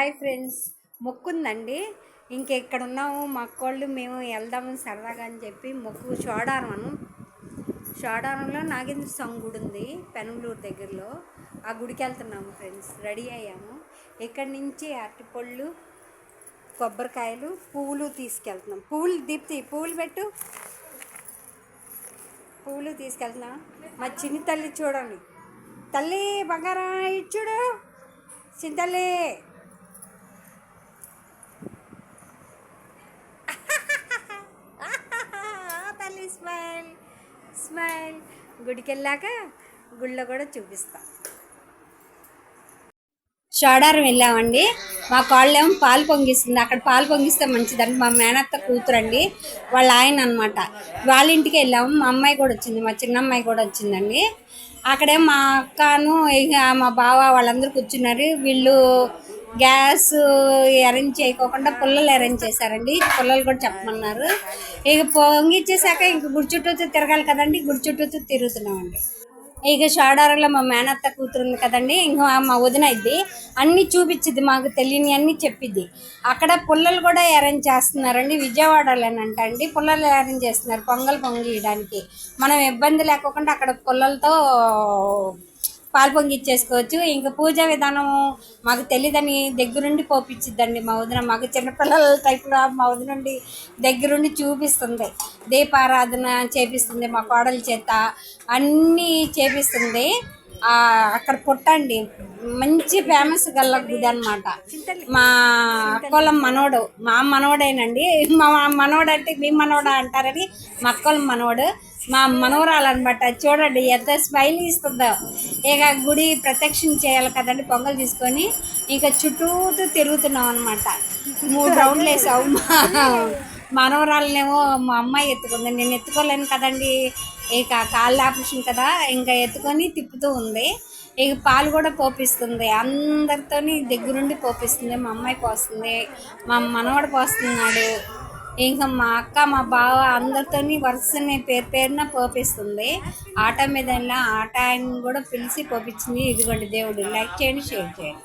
Hi friends, మొక్కుందండి. ఇక్కడ ఉన్నాము మా అక్కోళ్ళు మేము వెళ్దాము సరదాగా అని చెప్పి మొక్కు షోడారంలో నాగేంద్ర స్వామి గుడి ఉంది పెనంలూరు దగ్గరలో. ఆ గుడికి వెళ్తున్నాము ఫ్రెండ్స్. రెడీ అయ్యాము. ఇక్కడి నుంచి అరటిపళ్ళు, కొబ్బరికాయలు, పువ్వులు తీసుకెళ్తున్నాం. పువ్వులు దీప్తి పువ్వులు పెట్టు. పువ్వులు తీసుకెళ్తున్నాం. మా చిన్ని తల్లి చూడండి, తల్లి బంగారం ఇచ్చుడు చిన్న తల్లి. తల్లి స్మైల్ స్మైల్. గుడికి వెళ్ళాక గుళ్ళో కూడా చూపిస్తా. షోడారం వెళ్ళామండి. మా కాళ్ళేమో పాలు పొంగిస్తుంది. అక్కడ పాలు పొంగిస్తే మంచిదండి. మా మేనత్త కూతురండి, వాళ్ళ ఆయన అనమాట. వాళ్ళ ఇంటికి వెళ్ళాము. మా అమ్మాయి కూడా వచ్చింది, మా చిన్న అమ్మాయి కూడా వచ్చిందండి. అక్కడే మా అక్కను ఇక మా బావ వాళ్ళందరూ కూర్చున్నారు. వీళ్ళు గ్యాస్ అరేంజ్ చేయకోకుండా పుల్లలు అరేంజ్ చేశారండి. పుల్లలు కూడా చెప్పమన్నారు. ఇక పొంగిచ్చేసాక ఇంక గుడి చుట్టూ తిరగాలి కదండి. గుడి చుట్టూ తిరుగుతున్నామండి. ఇక షోడారంలో మా మేనత్త కూతురు ఉంది కదండి, ఇంకా మా వదిన ఇది అన్నీ చూపించిద్ది, మాకు తెలియని అన్నీ చెప్పిద్ది. అక్కడ పుల్లలు కూడా అరేంజ్ చేస్తున్నారండి. విజయవాడలోనంట అండి పుల్లలు అరేంజ్ చేస్తున్నారు పొంగల్ పొంగియడానికి. మనం ఇబ్బంది లేకోకుండా అక్కడ పుల్లలతో పాలు పొంగిచ్చేసుకోవచ్చు. ఇంకా పూజా విధానం మాకు తెలియదని దగ్గరుండి పోపించిద్దండి మా వదిన. మాకు చిన్నపిల్లల టైప్లో మా వదినండి దగ్గరుండి చూపిస్తుంది. దీపారాధన చేపిస్తుంది మా కోడల చేత, అన్నీ చేపిస్తుంది. అక్కడ పుట్టండి మంచి ఫేమస్ గల్ల గుడి అనమాట. మా అక్కోళ్ళ మనోడు, మా మనోడేనండి. మా మనోడు అంటే మీ మనోడా అంటారని మా అక్కోళ్ళ మనోడు, మా మనవరాలన్నమాట. చూడండి ఎంత స్మైల్ ఇస్తుందో. ఇక గుడి ప్రదక్షిణ చేయాలి కదండి పొంగల్ తీసుకొని. ఇక చుట్టూతో తిరుగుతున్నాం అనమాట. 3 రౌండ్లు వేసావు. మనవరాలనేమో మా అమ్మాయి ఎత్తుకుంది, నేను ఎత్తుకోలేను కదండి. ఇక కాళ్ళ ఆపరేషన్ కదా, ఇంకా ఎత్తుకొని తిప్పుతూ ఉంది. ఇక పాలు కూడా పోపిస్తుంది, అందరితోని దగ్గరుండి పోపిస్తుంది. మా అమ్మాయి పోస్తుంది, మా మనవాడు పోస్తున్నాడు. ఇంకా మా అక్క మా బావ అందరితోని వరుసని పేరున పోపిస్తుంది. ఆట మీద ఆట ఆయన కూడా పిలిచి పోపించింది. ఇదిగోండి దేవుడు. లైక్ చేయండి, షేర్ చేయండి.